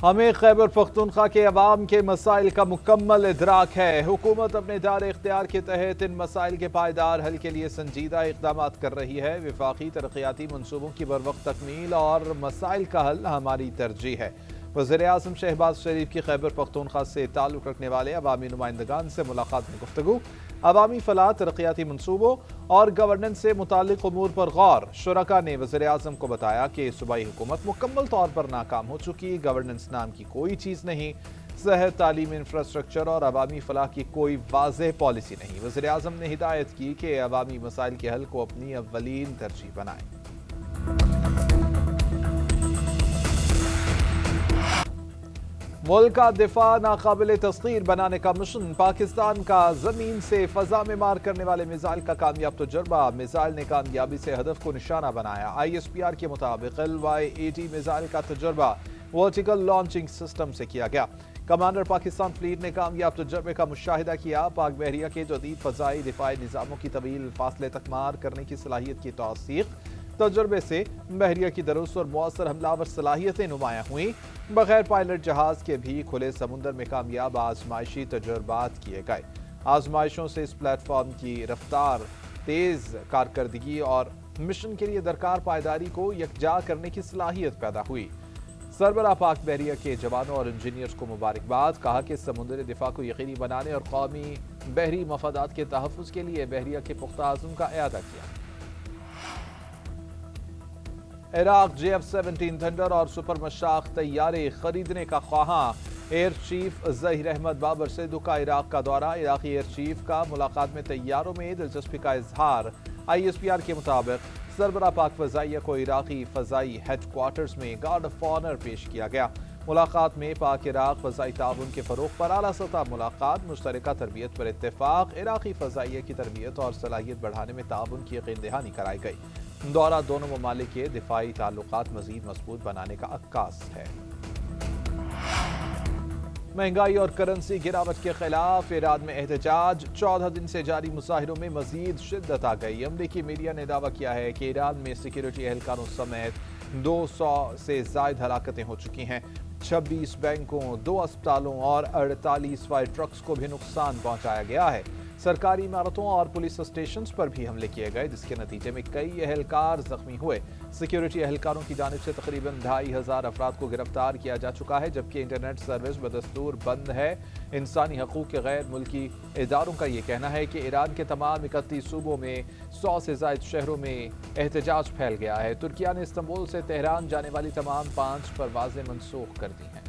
ہمیں خیبر پختونخوا کے عوام کے مسائل کا مکمل ادراک ہے۔ حکومت اپنے دائرہ اختیار کے تحت ان مسائل کے پائیدار حل کے لیے سنجیدہ اقدامات کر رہی ہے۔ وفاقی ترقیاتی منصوبوں کی بروقت تکمیل اور مسائل کا حل ہماری ترجیح ہے۔ وزیر اعظم شہباز شریف کی خیبر پختونخوا سے تعلق رکھنے والے عوامی نمائندگان سے ملاقات میں گفتگو، عوامی فلاح، ترقیاتی منصوبوں اور گورننس سے متعلق امور پر غور۔ شرکاء نے وزیر اعظم کو بتایا کہ صوبائی حکومت مکمل طور پر ناکام ہو چکی، گورننس نام کی کوئی چیز نہیں، صحت، تعلیم، انفراسٹرکچر اور عوامی فلاح کی کوئی واضح پالیسی نہیں۔ وزیر اعظم نے ہدایت کی کہ عوامی مسائل کے حل کو اپنی اولین ترجیح بنائیں۔ ملک کا دفاع ناقابل تسخیر بنانے کا مشن، پاکستان کا زمین سے فضا میں مار کرنے والے میزائل کا کامیاب تجربہ۔ میزائل نے کامیابی سے ہدف کو نشانہ بنایا۔ ISPR کے مطابق LY-80 میزائل کا تجربہ ورٹیکل لانچنگ سسٹم سے کیا گیا۔ کمانڈر پاکستان فلیٹ نے کامیاب تجربے کا مشاہدہ کیا۔ پاک بحریہ کے جدید فضائی دفاعی نظاموں کی طویل فاصلے تک مار کرنے کی صلاحیت کی توثیق۔ تجربے سے بحریہ کی درست اور مؤثر حملہ آور صلاحیتیں نمایاں ہوئیں۔ بغیر پائلٹ جہاز کے بھی کھلے سمندر میں کامیاب آزمائشی تجربات کیے گئے۔ آزمائشوں سے اس پلیٹ فارم کی رفتار، تیز کارکردگی اور مشن کے لیے درکار پائیداری کو یکجا کرنے کی صلاحیت پیدا ہوئی۔ سربراہ پاک بحریہ کے جوانوں اور انجینئرز کو مبارکباد، کہا کہ سمندری دفاع کو یقینی بنانے اور قومی بحری مفادات کے تحفظ کے لیے بحریہ کے پختہ عزم کا اعادہ کیا۔ عراق JF-17 تھنڈر اور سپر مشاق طیارے خریدنے کا خواہاں۔ ایئر چیف ظہیر احمد بابر سیدو کا عراق کا دورہ۔ عراقی ایئر چیف کا ملاقات میں طیاروں میں دلچسپی کا اظہار۔ ISPR کے مطابق سربراہ پاک فضائیہ کو عراقی فضائی ہیڈ کوارٹرز میں گارڈ آف آنر پیش کیا گیا۔ ملاقات میں پاک عراق فضائی تعاون کے فروغ پر اعلیٰ سطح ملاقات، مشترکہ تربیت پر اتفاق، عراقی فضائیہ کی تربیت اور صلاحیت بڑھانے میں تعاون کی یقین دہانی کرائی گئی۔ دورہ دونوں ممالک کے دفاعی تعلقات مزید مضبوط بنانے کا عکاس ہے۔ مہنگائی اور کرنسی گراوٹ کے خلاف ایران میں احتجاج، 14 دن سے جاری مظاہروں میں مزید شدت آ گئی۔ امریکی میڈیا نے دعویٰ کیا ہے کہ ایران میں سیکیورٹی اہلکاروں سمیت 200 سے زائد ہلاکتیں ہو چکی ہیں۔ 26 بینکوں، 2 اسپتالوں اور 48 فائر ٹرکس کو بھی نقصان پہنچایا گیا ہے۔ سرکاری عمارتوں اور پولیس اسٹیشنز پر بھی حملے کیے گئے، جس کے نتیجے میں کئی اہلکار زخمی ہوئے۔ سیکیورٹی اہلکاروں کی جانب سے تقریباً 2500 افراد کو گرفتار کیا جا چکا ہے، جبکہ انٹرنیٹ سروس بدستور بند ہے۔ انسانی حقوق کے غیر ملکی اداروں کا یہ کہنا ہے کہ ایران کے تمام 31 صوبوں میں 100 سے زائد شہروں میں احتجاج پھیل گیا ہے۔ ترکیہ نے استنبول سے تہران جانے والی تمام 5 پروازیں منسوخ کر دی ہیں۔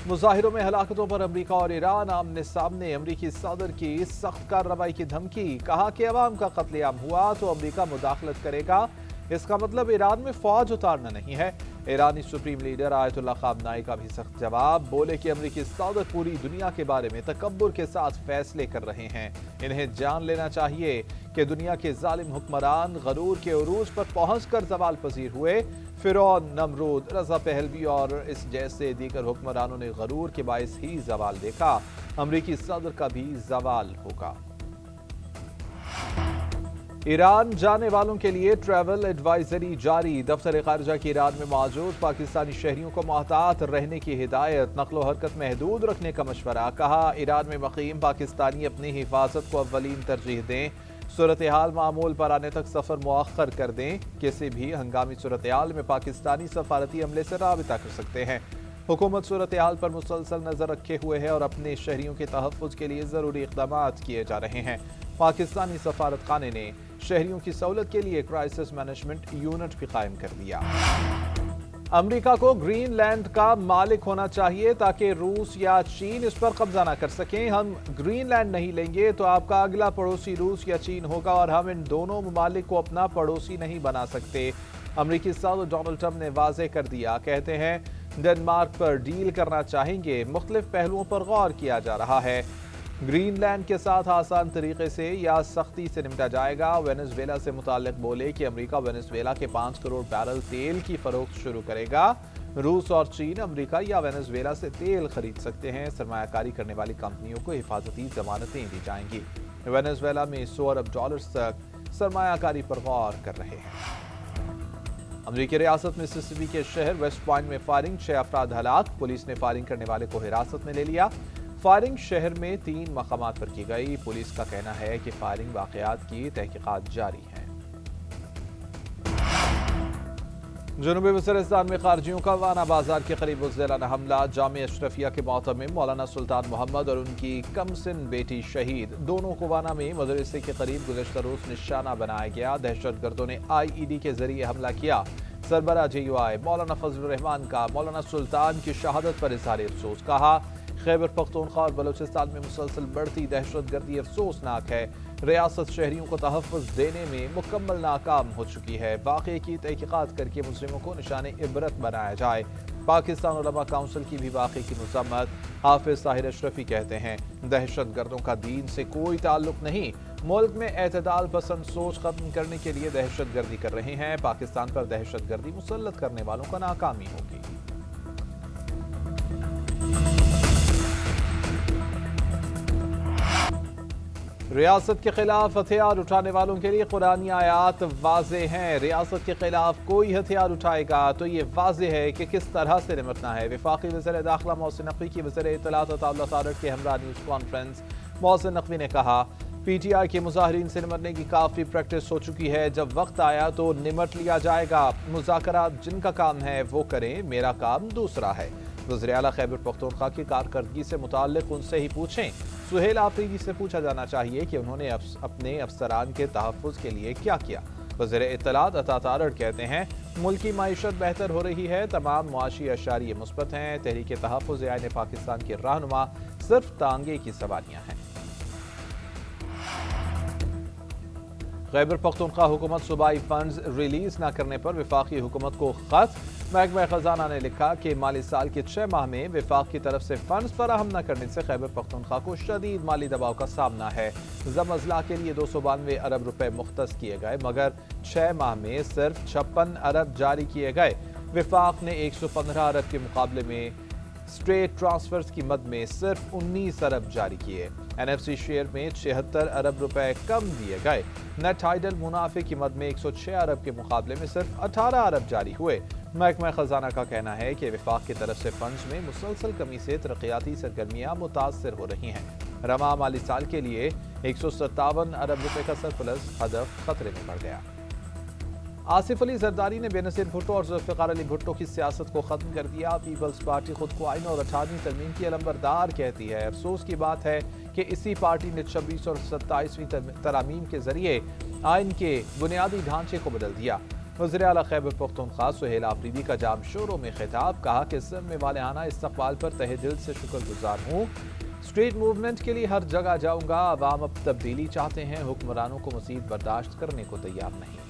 مظاہروں میں ہلاکتوں پر امریکہ اور ایران آمنے سامنے۔ امریکی صدر کی سخت کارروائی کی دھمکی، کہا کہ عوام کا قتل عام ہوا تو امریکہ مداخلت کرے گا، اس کا مطلب ایران میں فوج اتارنا نہیں ہے۔ ایرانی سپریم لیڈر آیت اللہ خامنائی کا بھی سخت جواب، بولے کہ امریکی صدر پوری دنیا کے بارے میں تکبر کے ساتھ فیصلے کر رہے ہیں، انہیں جان لینا چاہیے کہ دنیا کے ظالم حکمران غرور کے عروج پر پہنچ کر زوال پذیر ہوئے۔ فرعون، نمرود، رضا پہلوی اور اس جیسے دیگر حکمرانوں نے غرور کے باعث ہی زوال دیکھا، امریکی صدر کا بھی زوال ہوگا۔ ایران جانے والوں کے لیے ٹریول ایڈوائزری جاری، دفتر خارجہ کی ایران میں موجود پاکستانی شہریوں کو محتاط رہنے کی ہدایت، نقل و حرکت محدود رکھنے کا مشورہ، کہا ایران میں مقیم پاکستانی اپنی حفاظت کو اولین ترجیح دیں، صورتحال معمول پر آنے تک سفر مؤخر کر دیں، کسی بھی ہنگامی صورتحال میں پاکستانی سفارتی عملے سے رابطہ کر سکتے ہیں۔ حکومت صورتحال پر مسلسل نظر رکھے ہوئے ہے اور اپنے شہریوں کے تحفظ کے لیے ضروری اقدامات کیے جا رہے ہیں۔ پاکستانی سفارت خانے نے شہریوں کی سہولت کے لیے کرائسس مینجمنٹ یونٹ بھی قائم کر دیا۔ امریکہ کو گرین لینڈ کا مالک ہونا چاہیے تاکہ روس یا چین اس پر قبضہ نہ کر سکیں۔ ہم گرین لینڈ نہیں لیں گے تو آپ کا اگلا پڑوسی روس یا چین ہوگا اور ہم ان دونوں ممالک کو اپنا پڑوسی نہیں بنا سکتے، امریکی صدر ڈونلڈ ٹرمپ نے واضح کر دیا۔ کہتے ہیں ڈنمارک پر ڈیل کرنا چاہیں گے، مختلف پہلوؤں پر غور کیا جا رہا ہے۔ گرین لینڈ کے ساتھ آسان طریقے سے یا سختی سے نمٹا جائے گا۔ وینزویلا سے متعلق بولے کہ امریکہ وینزویلا کے 5 کروڑ بیرل تیل کی فروخت شروع کرے گا۔ روس اور چین امریکہ یا وینزویلا سے تیل خرید سکتے ہیں۔ سرمایہ کاری کرنے والی کمپنیوں کو حفاظتی ضمانتیں دی جائیں گی۔ وینزویلا میں $100 ارب تک سرمایہ کاری پر غور کر رہے ہیں۔ امریکی ریاست مسیسپی کے شہر ویسٹ پوائنٹ میں فائرنگ، 6 افراد ہلاک، پولیس نے فائرنگ کرنے والے کو حراست میں لے لیا۔ فائرنگ شہر میں 3 مقامات پر کی گئی، پولیس کا کہنا ہے کہ فائرنگ واقعات کی تحقیقات جاری ہیں۔ جنوبی وزیرستان میں خارجیوں کا وانا بازار کے قریب بزدلانہ حملہ، جامعہ اشرفیہ کے معتمم مولانا سلطان محمد اور ان کی کم سن بیٹی شہید، دونوں کو وانا میں مدرسے کے قریب گزشتہ روز نشانہ بنایا گیا۔ دہشت گردوں نے IED کے ذریعے حملہ کیا۔ سربراہ JUI مولانا فضل الرحمان کا مولانا سلطان کی شہادت پر اظہار افسوس، کہا خیبر پختونخوا اور بلوچستان میں مسلسل بڑھتی دہشت گردی افسوسناک ہے، ریاست شہریوں کو تحفظ دینے میں مکمل ناکام ہو چکی ہے، واقعے کی تحقیقات کر کے مجرموں کو نشان عبرت بنایا جائے۔ پاکستان علماء کونسل کی بھی واقعے کی مذمت، حافظ طاہر اشرفی کہتے ہیں دہشت گردوں کا دین سے کوئی تعلق نہیں، ملک میں اعتدال پسند سوچ ختم کرنے کے لیے دہشت گردی کر رہے ہیں، پاکستان پر دہشت گردی مسلط کرنے والوں کا ناکامی ہوگی۔ ریاست کے خلاف ہتھیار اٹھانے والوں کے لیے قرآنی آیات واضح ہیں، ریاست کے خلاف کوئی ہتھیار اٹھائے گا تو یہ واضح ہے کہ کس طرح سے نمٹنا ہے۔ وفاقی وزیر داخلہ محسن نقوی کی وزیر اطلاعات عطاء اللہ تارڑ کے ہمراہ نیوز کانفرنس، محسن نقوی نے کہا PTI کے مظاہرین سے نمٹنے کی کافی پریکٹس ہو چکی ہے، جب وقت آیا تو نمٹ لیا جائے گا، مذاکرات جن کا کام ہے وہ کریں، میرا کام دوسرا ہے۔ وزیر اعلیٰ خیبر پختونخوا کی کارکردگی سے متعلق ان سے ہی پوچھیں، سہیل آفریدی سے پوچھا جانا چاہیے کہ انہوں نے اپنے افسران کے تحفظ کے لیے کیا کیا۔ وزیر اطلاعات عطا تارڑ کہتے ہیں ملکی معیشت بہتر ہو رہی ہے، تمام معاشی اشاریے مثبت ہیں، تحریک تحفظ عین پاکستان کے رہنما صرف تانگے کی سواریاں ہیں۔ خیبر پختونخوا حکومت صوبائی فنڈز ریلیز نہ کرنے پر وفاقی حکومت کو خط، محکمہ خزانہ نے لکھا کہ مالی سال کے 6 ماہ میں وفاق کی طرف سے فنڈز فراہم نہ کرنے سے خیبر پختونخوا کو شدید مالی دباؤ کا سامنا ہے۔ زم اضلاع کے لیے 292 ارب روپے مختص کیے گئے، مگر 6 ماہ میں صرف 56 ارب جاری کیے گئے۔ وفاق نے 115 ارب کے مقابلے میں اسٹریٹ ٹرانسفرز کی مد میں صرف 19 ارب جاری کیے۔ NFC شیئر میں 76 ارب روپے کم دیے گئے۔ نیٹ ہائیڈل منافع کی مد میں 106 ارب کے مقابلے میں صرف 18 ارب جاری ہوئے۔ محکمہ خزانہ کا کہنا ہے کہ وفاق کی طرف سے فنڈز میں مسلسل کمی سے ترقیاتی سرگرمیاں متاثر ہو رہی ہیں۔ رواں مالی سال کے لیے 157 ارب روپے کا سرپلس ہدف خطرے میں پڑ گیا۔ آصف علی زرداری نے بینظیر بھٹو اور ذوالفقار علی بھٹو کی سیاست کو ختم کر دیا۔ پیپلز پارٹی خود کو آئین اور 18ویں ترمیم کی علمبردار کہتی ہے۔ افسوس کی بات ہے کہ اسی پارٹی نے 26 اور 27ویں ترامیم کے ذریعے آئین کے بنیادی ڈھانچے کو بدل دیا۔ وزیر اعلیٰ خیبر پختونخوا سہیل آفریدی کا جام شوروں میں خطاب، کہا کہ سم میں والہانہ استقبال پر تہہ دل سے شکر گزار ہوں، اسٹریٹ موومنٹ کے لیے ہر جگہ جاؤں گا، عوام اب تبدیلی چاہتے ہیں، حکمرانوں کو مزید برداشت کرنے کو تیار نہیں۔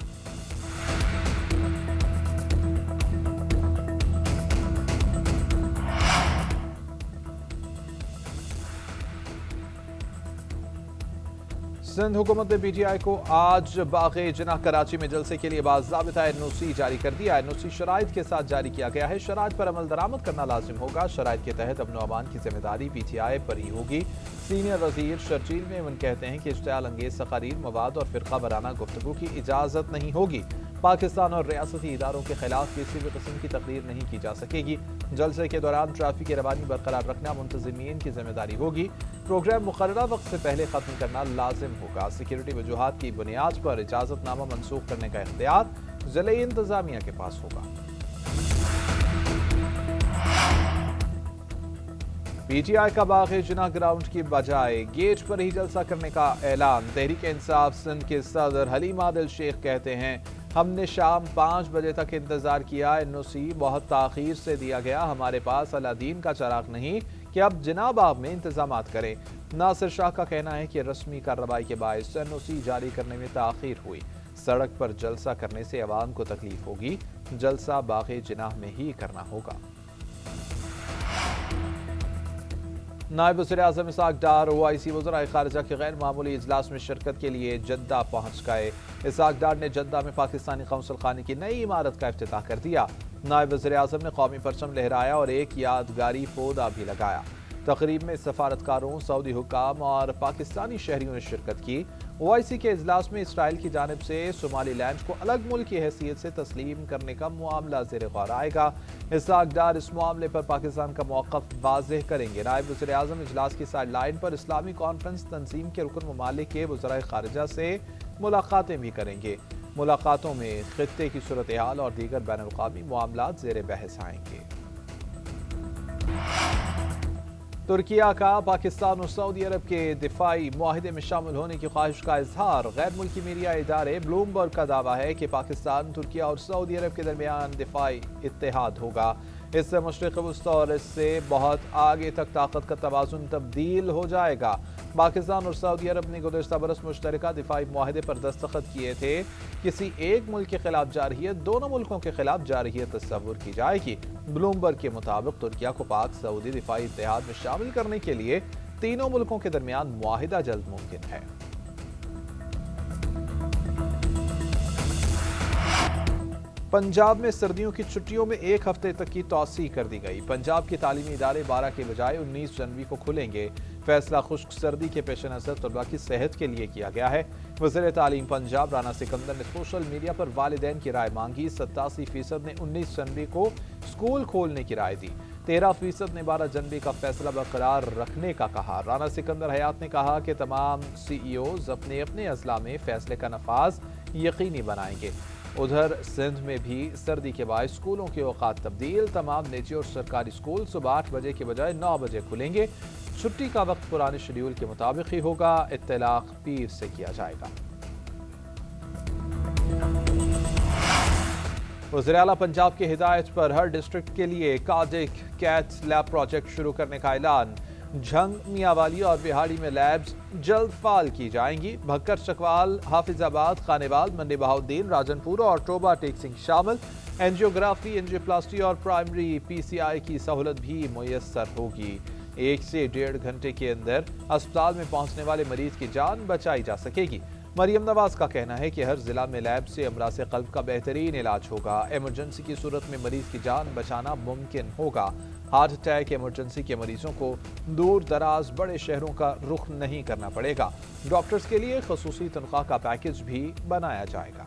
سندھ حکومت نے PTI کو آج باغ جناح کراچی میں جلسے کے لیے باضابطہ NOC جاری کر دیا۔ NOC شرائط کے ساتھ جاری کیا گیا ہے، شرائط پر عمل درآمد کرنا لازم ہوگا، شرائط کے تحت امن و امان کی ذمہ داری PTI پر ہی ہوگی۔ سینئر وزیر شرجیل میمن کہتے ہیں کہ اشتعال انگیز تقاریر، مواد اور فرقہ وارانہ گفتگو کی اجازت نہیں ہوگی، پاکستان اور ریاستی اداروں کے خلاف کسی بھی قسم کی تقریر نہیں کی جا سکے گی، جلسے کے دوران ٹریفک کی روانی برقرار رکھنا منتظمین کی ذمہ داری ہوگی، پروگرام مقررہ وقت سے پہلے ختم کرنا لازم ہوگا، سیکیورٹی وجوہات کی بنیاد پر اجازت نامہ منسوخ کرنے کا اختیار ضلعی انتظامیہ کے پاس ہوگا۔ PTI کا باغ جناح گراؤنڈ کی بجائے گیٹ پر ہی جلسہ کرنے کا اعلان۔ تحریک انصاف سندھ کے صدر حلیم عادل شیخ کہتے ہیں ہم نے شام 5 بجے تک انتظار کیا، NOC بہت تاخیر سے دیا گیا، ہمارے پاس الادین کا چراغ نہیں کہ اب جناح باغ میں انتظامات کریں۔ ناصر شاہ کا کہنا ہے کہ رسمی کارروائی کے باعث NOC جاری کرنے میں تاخیر ہوئی، سڑک پر جلسہ کرنے سے عوام کو تکلیف ہوگی، جلسہ باغ جناح میں ہی کرنا ہوگا۔ نائب وزیر اعظم اسحاق ڈار OIC وزرائے خارجہ کے غیر معمولی اجلاس میں شرکت کے لیے جدہ پہنچ گئے۔ اسحاق ڈار نے جدہ میں پاکستانی قونصل خانے کی نئی عمارت کا افتتاح کر دیا۔ نائب وزیر اعظم نے قومی پرچم لہرایا اور ایک یادگاری پودا بھی لگایا۔ تقریب میں سفارتکاروں، سعودی حکام اور پاکستانی شہریوں نے شرکت کی۔ OIC کے اجلاس میں اسرائیل کی جانب سے صومالی لینڈ کو الگ ملک کی حیثیت سے تسلیم کرنے کا معاملہ زیر غور آئے گا۔ اسحاق ڈار اس معاملے پر پاکستان کا موقف واضح کریں گے۔ نائب وزیر اعظم اجلاس کی سائیڈ لائن پر اسلامی کانفرنس تنظیم کے رکن ممالک کے وزرائے خارجہ سے ملاقاتیں بھی کریں گے۔ ملاقاتوں میں خطے کی صورتحال اور دیگر بین الاقوامی معاملات زیر بحث آئیں گے۔ ترکیہ کا پاکستان اور سعودی عرب کے دفاعی معاہدے میں شامل ہونے کی خواہش کا اظہار۔ غیر ملکی میڈیا ادارے بلومبرگ کا دعویٰ ہے کہ پاکستان، ترکیہ اور سعودی عرب کے درمیان دفاعی اتحاد ہوگا۔ اس سے مشرق وسطی اور اس سے بہت آگے تک طاقت کا توازن تبدیل ہو جائے گا۔ پاکستان اور سعودی عرب نے گزشتہ برس مشترکہ دفاعی معاہدے پر دستخط کیے تھے۔ کسی ایک ملک کے خلاف جارحیت دونوں ملکوں کے خلاف جارحیت تصور کی جائے گی۔ بلومبرگ کے مطابق ترکیہ کو پاک سعودی دفاعی اتحاد میں شامل کرنے کے لیے تینوں ملکوں کے درمیان معاہدہ جلد ممکن ہے۔ پنجاب میں سردیوں کی چھٹیوں میں ایک ہفتے تک کی توسیع کر دی گئی۔ پنجاب کے تعلیمی ادارے 12 کے بجائے 19 جنوری کو کھلیں گے۔ فیصلہ خشک سردی کے پیش نظر طلباء کی صحت کے لیے کیا گیا ہے۔ وزیر تعلیم پنجاب رانا سکندر نے سوشل میڈیا پر والدین کی رائے مانگی۔ 87% نے 19 جنوری کو اسکول کھولنے کی رائے دی۔ 13% نے 12 جنوری کا فیصلہ برقرار رکھنے کا کہا۔ رانا سکندر حیات نے کہا کہ تمام CEOs اپنے اپنے اضلاع میں فیصلے کا نفاذ یقینی بنائیں گے۔ ادھر سندھ میں بھی سردی کے باعث اسکولوں کے اوقات تبدیل۔ تمام نجی اور سرکاری اسکول صبح 8 بجے کے بجائے 9 بجے کھلیں گے۔ چھٹی کا وقت پرانے شیڈول کے مطابق ہی ہوگا۔ اطلاق پیر سے کیا جائے گا۔ وزیر اعلیٰ پنجاب کی ہدایت پر ہر ڈسٹرکٹ کے لیے کارڈک کیتھ لیب پروجیکٹ شروع کرنے کا اعلان۔ جھنگ، میاں والی اور بہاڑی میں لیبز جلد فعال کی جائیں گی۔ بھکر، چکوال، حافظ آباد، خانیوال، منڈی بہاؤالدین، راجن پور اور ٹوبہ ٹیک سنگھ شامل۔ اینجیوگرافی، اینجیوپلاسٹی اور پرائمری PCI کی سہولت بھی میسر ہوگی۔ 1 سے 1.5 گھنٹے کے اندر اسپتال میں پہنچنے والے مریض کی جان بچائی جا سکے گی۔ مریم نواز کا کہنا ہے کہ ہر ضلع میں لیب سے امراض قلب کا بہترین علاج ہوگا۔ ایمرجنسی کی صورت میں مریض کی جان بچانا ممکن ہوگا۔ ہارٹ اٹیک ایمرجنسی کے مریضوں کو دور دراز بڑے شہروں کا رخ نہیں کرنا پڑے گا۔ ڈاکٹرز کے لیے خصوصی تنخواہ کا پیکیج بھی بنایا جائے گا۔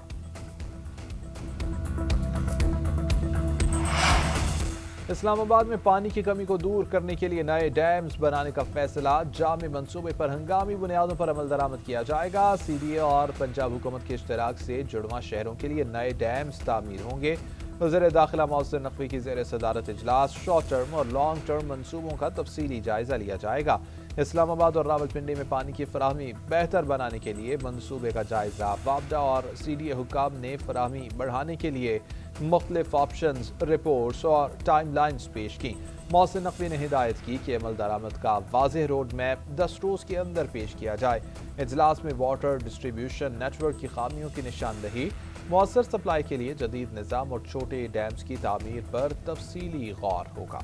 اسلام آباد میں پانی کی کمی کو دور کرنے کے لیے نئے ڈیمز بنانے کا فیصلہ۔ جامع منصوبے پر ہنگامی بنیادوں پر عمل درآمد کیا جائے گا۔ CDA اور پنجاب حکومت کے اشتراک سے جڑواں شہروں کے لیے نئے ڈیمز تعمیر ہوں گے۔ وزیر داخلہ محسن نقوی کی زیر صدارت اجلاس شارٹ ٹرم اور لانگ ٹرم منصوبوں کا تفصیلی جائزہ لیا جائے گا۔ اسلام آباد اور راولپنڈی میں پانی کی فراہمی بہتر بنانے کے لیے منصوبے کا جائزہ۔ وابڈا اور CDA حکام نے فراہمی بڑھانے کے لیے مختلف آپشنز، رپورٹس اور ٹائم لائنز پیش کی۔ محسن نقوی نے ہدایت کی کہ عمل درآمد کا واضح روڈ میپ 10 روز کے اندر پیش کیا جائے۔ اجلاس میں واٹر ڈسٹریبیوشن نیٹ ورک کی خامیوں کی نشاندہی، مؤثر سپلائی کے لیے جدید نظام اور چھوٹے ڈیمز کی تعمیر پر تفصیلی غور ہوگا۔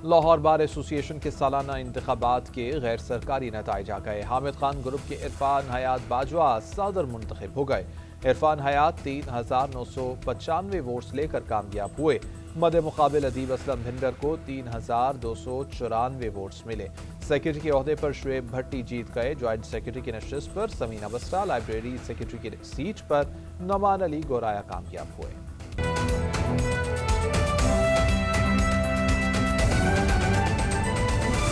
لاہور بار ایسوسی ایشن کے سالانہ انتخابات کے غیر سرکاری نتائج آ گئے۔ حامد خان گروپ کے عرفان حیات باجوہ صدر منتخب ہو گئے۔ عرفان حیات 3995 ووٹس لے کر کامیاب ہوئے۔ مد مقابل ادیب اسلم بھنڈر کو 3294 ووٹس ملے۔ سیکرٹری کے عہدے پر شعیب بھٹی جیت گئے۔ جوائنٹ سیکرٹری کی نشست پر سمینہ بسرا، لائبریری سیکرٹری کی سیٹ پر نعمان علی گورایا کامیاب ہوئے۔